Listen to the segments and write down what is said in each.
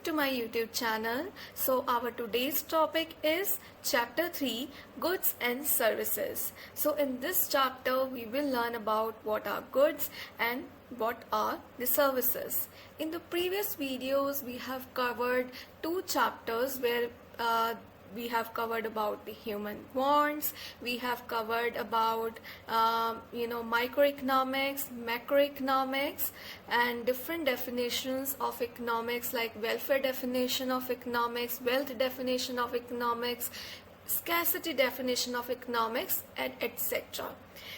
to my YouTube channel. So our today's topic is chapter 3, goods and services. So in this chapter we will learn about what are goods and what are the services. In the previous videos we have covered two chapters where we have covered about the human wants, we have covered about microeconomics, macroeconomics, and different definitions of economics like welfare definition of economics, wealth definition of economics, scarcity definition of economics, and etc.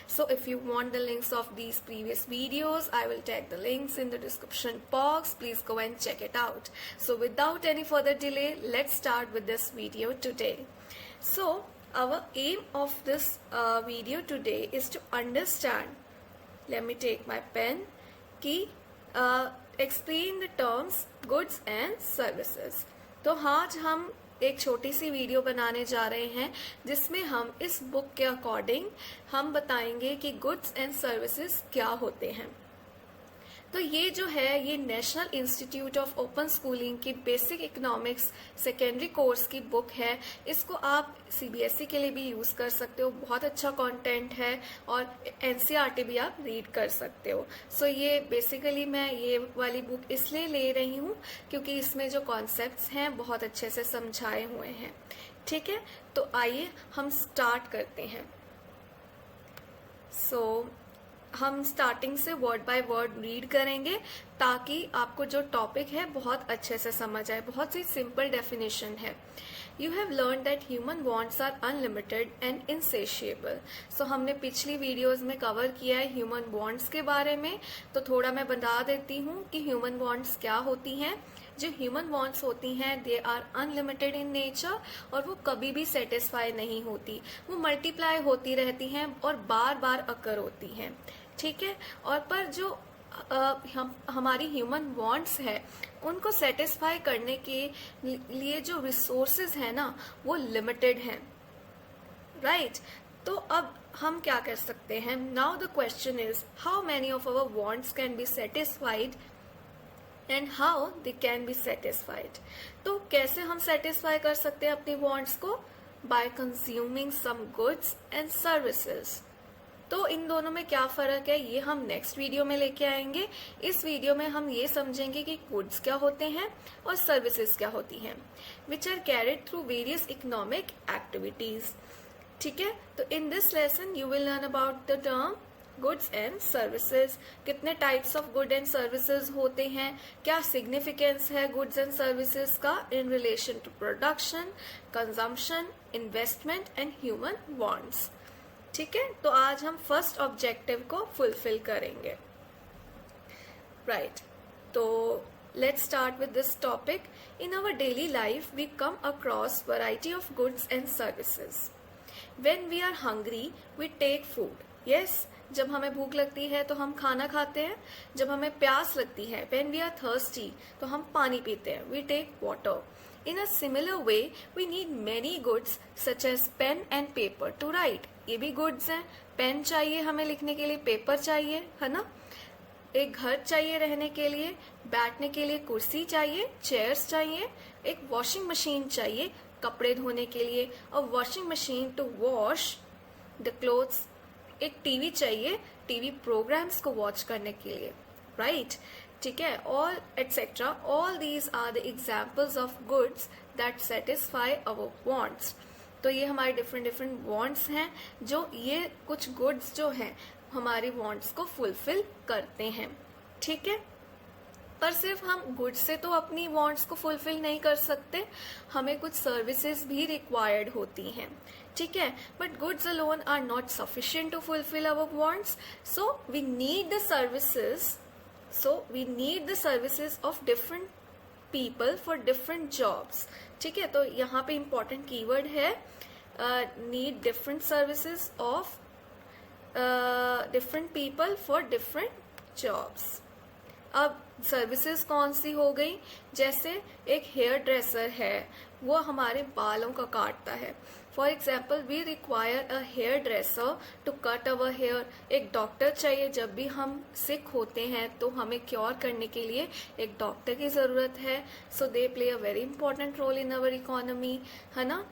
So if you want the links of these previous videos, I will tag the links in the description box. Please go and check it out. So without any further delay, let's start with this video today. So our aim of this video today is to understand, let me take my pen, explain the terms goods and services. तो आज हम एक छोटी सी video बनाने जा रहे हैं जिसमें हम इस बुक के अकॉर्डिंग हम बताएंगे कि गुड्स एंड सर्विसेज क्या होते हैं। तो ये जो है ये national institute of open schooling की बेसिक इकोनॉमिक्स सेकेंडरी कोर्स की बुक है। इसको आप सीबीएसई के लिए भी यूज कर सकते हो, बहुत अच्छा कंटेंट है, और एनसीईआरटी भी आप रीड कर सकते हो। सो ये बेसिकली मैं ये वाली बुक इसलिए ले रही हूँ क्योंकि इसमें जो कॉन्सेप्ट्स हैं बहुत अच्छे से समझाए हुए हैं। ठीक है, तो आइए हम स्टार्ट करते हैं। हम स्टार्टिंग से वर्ड बाय वर्ड रीड करेंगे ताकि आपको जो टॉपिक है बहुत अच्छे से समझ आए। बहुत सी सिंपल डेफिनेशन है। You have learn that human wants are unlimited and insatiable. So हमने पिछली वीडियोस में कवर किया है ह्यूमन वांट्स के बारे में, तो थोड़ा मैं बता देती हूँ कि ह्यूमन वांट्स क्या होती हैं। जो ह्यूमन वांट्स होती हैं they are unlimited in nature, और वो कभी भी सेटिस्फाई नहीं होती, वो मल्टीप्लाई होती रहती हैं और बार बार अकर होती हैं। ठीक है, और पर जो हमारी ह्यूमन वांट्स है उनको सेटिस्फाई करने के लिए जो रिसोर्सेज है ना वो लिमिटेड हैं, राइट। तो अब हम क्या कर सकते हैं? Now the question is how many of our wants can be satisfied and how they can be satisfied. तो कैसे हम सेटिस्फाई कर सकते हैं अपनी वांट्स को? By consuming some goods and services. तो इन दोनों में क्या फर्क है ये हम नेक्स्ट वीडियो में लेके आएंगे। इस वीडियो में हम ये समझेंगे कि गुड्स क्या होते हैं और सर्विसेज क्या होती हैं, which are carried through various economic activities. ठीक है, तो in this lesson you will learn about the term goods and services. कितने types of good and services होते हैं, क्या सिग्निफिकेंस है गुड्स एंड सर्विसेज का in relation to production, consumption, investment and human wants. ठीक है, तो आज हम फर्स्ट ऑब्जेक्टिव को फुलफिल करेंगे, राइट। तो let's start with this topic. In our daily life we come across variety of goods and services. When we are hungry we take food. Yes, जब हमें भूख लगती है तो हम खाना खाते हैं। जब हमें प्यास लगती है, व्हेन वी आर थर्स्टी, तो हम पानी पीते हैं, we take water. In a similar way, we need many goods such as pen and paper to write. ये भी goods हैं। पेन चाहिए हमें लिखने के लिए, पेपर चाहिए, है ना। एक घर चाहिए रहने के लिए, बैठने के लिए कुर्सी चाहिए, चेयर्स चाहिए। एक वॉशिंग मशीन चाहिए कपड़े धोने के लिए, और washing machine to wash the clothes. एक टीवी चाहिए टीवी प्रोग्राम्स को वॉच करने के लिए, राइट। ठीक है, all etcetera, all these are the examples of goods that satisfy our wants. तो ये हमारे डिफरेंट वांट्स हैं, जो ये कुछ गुड्स जो हैं हमारी वांट्स को फुलफिल करते हैं। ठीक है, पर सिर्फ हम गुड्स से तो अपनी वांट्स को फुलफिल नहीं कर सकते, हमें कुछ सर्विसेज भी रिक्वायर्ड होती हैं। ठीक है, but goods alone are not sufficient to fulfil our wants, so we need the services. So we need the services of different people for different jobs. ठीक है, तो यहाँ पे important keyword है need different services of different people for different jobs. अब services कौन सी हो गई, जैसे एक हेयर ड्रेसर है, वो हमारे बालों का काटता है। For example we require a hairdresser to cut our hair. एक डॉक्टर चाहिए, जब भी हम सिक होते हैं तो हमें क्योर करने के लिए एक डॉक्टर की जरूरत है। So they play a very important role in our economy, है ना।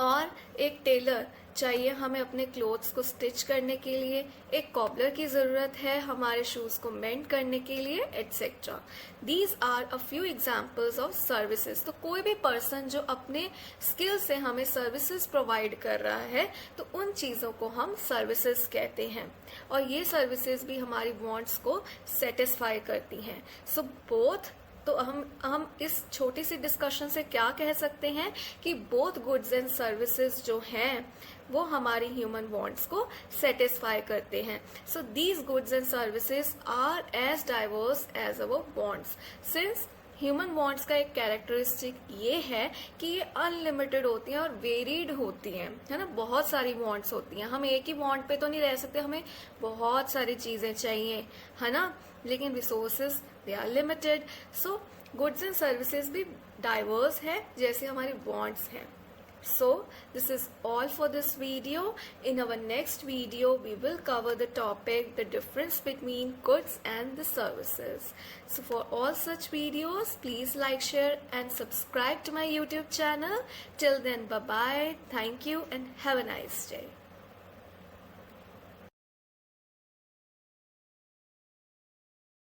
और एक टेलर चाहिए हमें अपने क्लोथ्स को स्टिच करने के लिए, एक कॉबलर की जरूरत है हमारे शूज को मेंड करने के लिए, etcetera. These are a few examples of services. तो कोई भी पर्सन जो अपने स्किल से हमें सर्विसेज प्रोवाइड कर रहा है, तो उन चीजों को हम सर्विसेज कहते हैं। और ये सर्विसेज भी हमारी वांट्स को सेटिस्फाई करती हैं। सो बोथ, तो हम इस छोटी सी डिस्कशन से क्या कह सकते हैं कि बोथ गुड्स एंड सर्विसेज जो हैं वो हमारी ह्यूमन वांट्स को सेटिस्फाई करते हैं। So these goods and services are as diverse as our wants. Since human wants का एक कैरेक्टरिस्टिक ये है कि ये अनलिमिटेड होती हैं और वेरीड होती हैं, है ना। बहुत सारी वांट्स होती हैं, हम एक ही वांट पे तो नहीं रह सकते, हमें बहुत सारी चीजें चाहिए, है ना। लेकिन resources they are limited. So goods and services भी डाइवर्स है जैसे हमारी वांट्स हैं। So this is all for this video. In our next video we will cover the topic, the difference between goods and the services. So for all such videos, please like, share and subscribe to my YouTube channel. Till then, bye bye, thank you and have a nice day.